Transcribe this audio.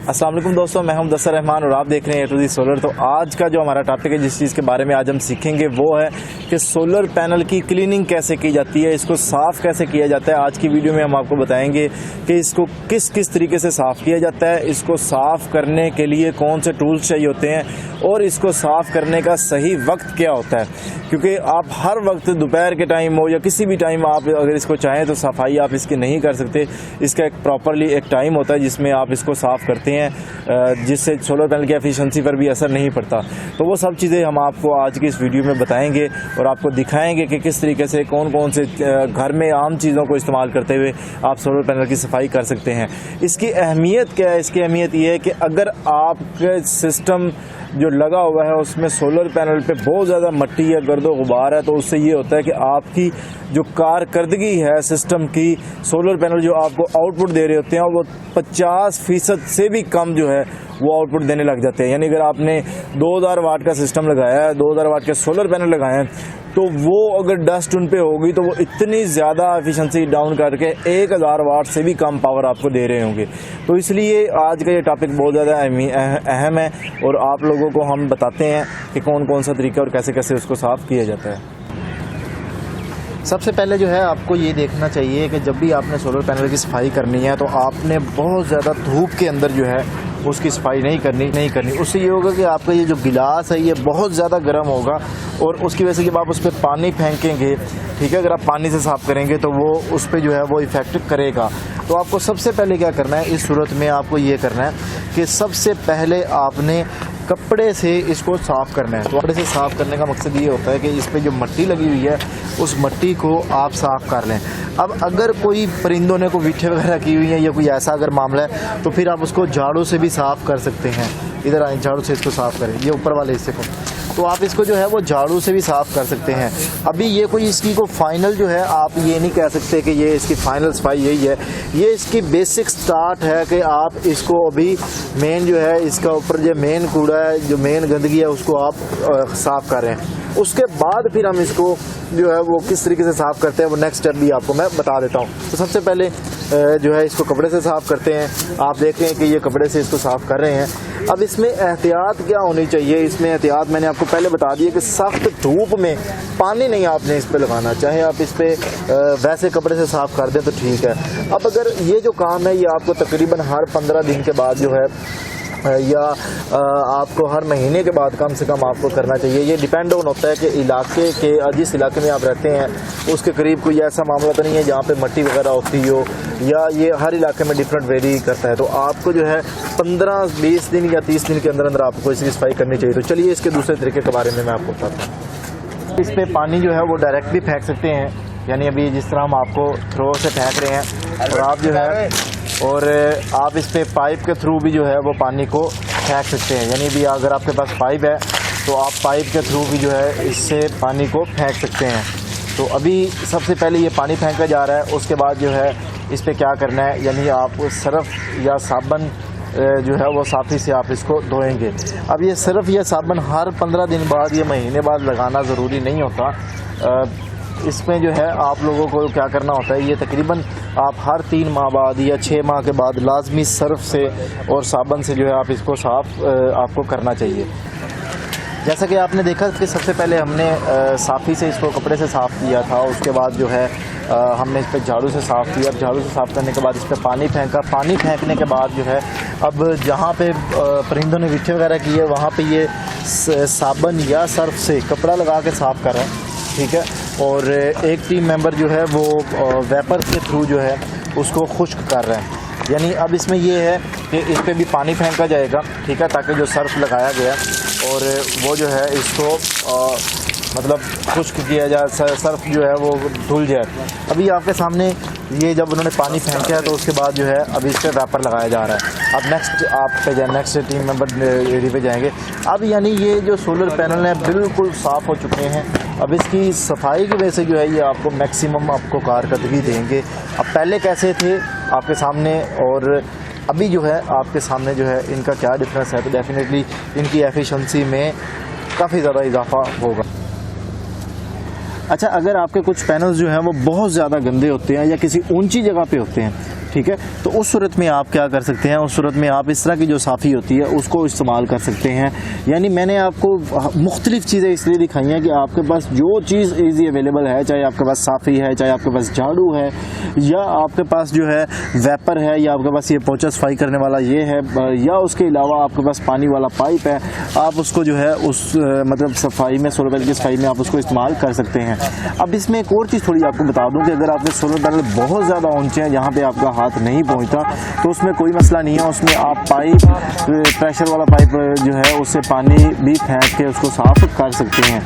अस्सलाम वालेकुम दोस्तों, मैं हूं मुदस्सिर रहमान और आप देख रहे हैं ए टू ज़ेड सोलर। तो आज का जो हमारा टॉपिक है, जिस चीज़ के बारे में आज हम सीखेंगे वो है कि सोलर पैनल की क्लीनिंग कैसे की जाती है, इसको साफ़ कैसे किया जाता है। आज की वीडियो में हम आपको बताएंगे कि इसको किस किस तरीके से साफ़ किया जाता है, इसको साफ़ करने के लिए कौन से टूल्स चाहिए होते हैं और इसको साफ़ करने का सही वक्त क्या होता है। क्योंकि आप हर वक्त दोपहर के टाइम हो या किसी भी टाइम आप अगर इसको चाहें तो सफाई आप इसकी नहीं कर सकते। इसका एक प्रॉपरली एक टाइम होता है जिसमें आप इसको साफ़ करते हैं, जिससे सोलर पैनल की एफिशिएंसी पर भी असर नहीं पड़ता। तो वो सब चीज़ें हम आपको आज की इस वीडियो में बताएंगे और आपको दिखाएंगे कि किस तरीके से कौन कौन से घर में आम चीज़ों को इस्तेमाल करते हुए आप सोलर पैनल की सफाई कर सकते हैं। इसकी अहमियत क्या है? इसकी अहमियत ये है कि अगर आपके सिस्टम जो लगा हुआ है उसमें सोलर पैनल पे बहुत ज़्यादा मट्टी या गर्दो गुबार है, तो उससे ये होता है कि आपकी जो कारकर्दगी है सिस्टम की, सोलर पैनल जो आपको आउटपुट दे रहे होते हैं वो 50% से भी कम जो है वो आउटपुट देने लग जाते हैं। यानी अगर आपने 2000 वाट का सिस्टम लगाया है, 2000 वाट के सोलर पैनल लगाए हैं, तो वो अगर डस्ट उन पे होगी तो वो इतनी ज़्यादा एफिशिएंसी डाउन करके 1000 वाट से भी कम पावर आपको दे रहे होंगे। तो इसलिए आज का ये टॉपिक बहुत ज़्यादा अहम है और आप लोगों को हम बताते हैं कि कौन कौन सा तरीका और कैसे कैसे उसको साफ़ किया जाता है। सबसे पहले जो है आपको ये देखना चाहिए कि जब भी आपने सोलर पैनल की सफाई करनी है तो आपने बहुत ज़्यादा धूप के अंदर जो है उसकी सफाई नहीं करनी। उससे ये होगा कि आपका ये जो गिलास है ये बहुत ज़्यादा गर्म होगा और उसकी वजह से जब आप उस पर पानी फेंकेंगे, ठीक है, अगर आप पानी से साफ़ करेंगे तो वो उस पर जो है वो इफ़ेक्ट करेगा। तो आपको सबसे पहले क्या करना है, इस सूरत में आपको ये करना है कि सबसे पहले आपने कपड़े से इसको साफ़ करना है। तो कपड़े से साफ़ करने का मकसद ये होता है कि इस पर जो मट्टी लगी हुई है उस मट्टी को आप साफ़ कर लें। अब अगर कोई परिंदों ने कोई विठे वगैरह की हुई है या कोई ऐसा अगर मामला है तो फिर आप उसको झाड़ू से भी साफ़ कर सकते हैं। इधर आए, झाड़ू से इसको साफ़ करें, ये ऊपर वाले हिस्से को, तो आप इसको जो है वो झाड़ू से भी साफ़ कर सकते हैं। अभी ये कोई इसकी को फाइनल जो है आप ये नहीं कह सकते कि ये इसकी फ़ाइनल सफाई यही है। ये इसकी बेसिक स्टार्ट है कि आप इसको अभी मेन जो है इसका ऊपर जो मेन कूड़ा है, जो मेन गंदगी है उसको आप साफ़ करें। उसके बाद फिर हम इसको जो है वो किस तरीके से साफ़ करते हैं वो नेक्स्ट स्टेप भी आपको मैं बता देता हूँ। तो सबसे पहले जो है इसको कपड़े से साफ़ करते हैं। आप देख रहे हैं कि ये कपड़े से इसको साफ़ कर रहे हैं। अब इसमें एहतियात क्या होनी चाहिए? इसमें एहतियात मैंने आपको पहले बता दिया कि सख्त धूप में पानी नहीं आपने इस पर लगाना, चाहे आप इस पर वैसे कपड़े से साफ़ कर दें तो ठीक है। अब अगर ये जो काम है ये आपको तकरीबन हर 15 दिन के बाद जो है या आपको हर महीने के बाद कम से कम आपको करना चाहिए। ये डिपेंड ऑन होता है कि इलाके के जिस इलाके में आप रहते हैं उसके करीब कोई ऐसा मामला तो नहीं है जहाँ पे मट्टी वगैरह होती हो, या ये हर इलाके में डिफरेंट वेरी करता है। तो आपको जो है 15-20 दिन या 30 दिन के अंदर अंदर आपको इसकी सफाई करनी चाहिए। तो चलिए इसके दूसरे तरीके के बारे में मैं आपको बताता हूँ। इस पर पानी जो है वो डायरेक्ट भी फेंक सकते हैं, यानी अभी जिस तरह हम आपको थ्रो से फेंक रहे हैं, और आप जो है और आप इस पे पाइप के थ्रू भी जो है वो पानी को फेंक सकते हैं। यानी भी अगर आपके पास पाइप है तो आप पाइप के थ्रू भी जो है इससे पानी को फेंक सकते हैं। तो अभी सबसे पहले ये पानी फेंका जा रहा है, उसके बाद जो है इस पे क्या करना है, यानी आप सर्फ या साबुन जो है वो साफ़ी से आप इसको धोएंगे। अब ये सर्फ या साबुन हर 15 दिन बाद या महीने बाद लगाना ज़रूरी नहीं होता। इसमें जो है आप लोगों को क्या करना होता है, ये तकरीबन आप हर 3 माह बाद या 6 माह के बाद लाजमी सर्फ से और साबुन से जो है आप इसको साफ़ आपको करना चाहिए। जैसा कि आपने देखा कि सबसे पहले हमने साफ़ी से इसको कपड़े से साफ़ किया था, उसके बाद जो है हमने इस पर झाड़ू से साफ़ किया। अब झाड़ू से साफ़ करने के बाद इस पर पानी फेंका। पानी फेंकने के बाद जो है अब जहाँ पे परिंदों ने विठे वगैरह की है वहाँ पे ये साबुन या सर्फ से कपड़ा लगा के साफ़ कर रहे हैं, ठीक है। और एक टीम मेंबर जो है वो वेपर के थ्रू जो है उसको खुश्क कर रहे हैं। यानी अब इसमें ये है कि इस पर भी पानी फेंका जाएगा, ठीक है, ताकि जो सर्फ लगाया गया और वो जो है इसको मतलब खुश्क किया जाए, सर्फ जो है वो धुल जाए। अभी आपके सामने ये जब उन्होंने पानी फेंका है तो उसके बाद जो है अभी इस पर रैपर लगाया जा रहा है। अब नेक्स्ट आप पे जाए, नेक्स्ट टीम मेंबर एरिया पे जाएंगे। अब यानी ये जो सोलर पैनल है बिल्कुल साफ़ हो चुके हैं। अब इसकी सफाई की वजह से जो है ये आपको मैक्सिमम आपको कारकर्दगी देंगे। अब पहले कैसे थे आपके सामने और अभी जो है आपके सामने जो है इनका क्या डिफरेंस है, तो डेफिनेटली इनकी एफिशिएंसी में काफ़ी ज़्यादा इजाफा होगा। अच्छा, अगर आपके कुछ पैनल्स जो हैं वो बहुत ज़्यादा गंदे होते हैं या किसी ऊंची जगह पे होते हैं ठीक है। तो उस सूरत में आप क्या कर सकते हैं, उस सूरत में आप इस तरह की जो साफ़ी होती है उसको इस्तेमाल कर सकते हैं। यानी मैंने आपको मुख्तलिफ चीज़ें इसलिए दिखाई हैं कि आपके पास जो चीज़ ईजी अवेलेबल है, चाहे आपके पास साफ़ी है, चाहे आपके पास झाड़ू है, या आपके पास जो है वेपर है, या आपके पास ये पोंछा सफाई करने वाला ये है, या उसके अलावा आपके पास पानी वाला पाइप है, आप उसको जो है उस मतलब सफाई में, सोलर पैनल की सफाई में आप उसको इस्तेमाल कर सकते हैं। अब इसमें एक और चीज़ थोड़ी आपको बता दूं कि अगर आपके सोलर पैनल बहुत ज़्यादा ऊंचे हैं, जहाँ पे आपका हाथ नहीं पहुँचता, तो उसमें कोई मसला नहीं है। उसमें आप पाइप, प्रेशर वाला पाइप जो है उससे पानी भी फेंक के उसको साफ कर सकते हैं।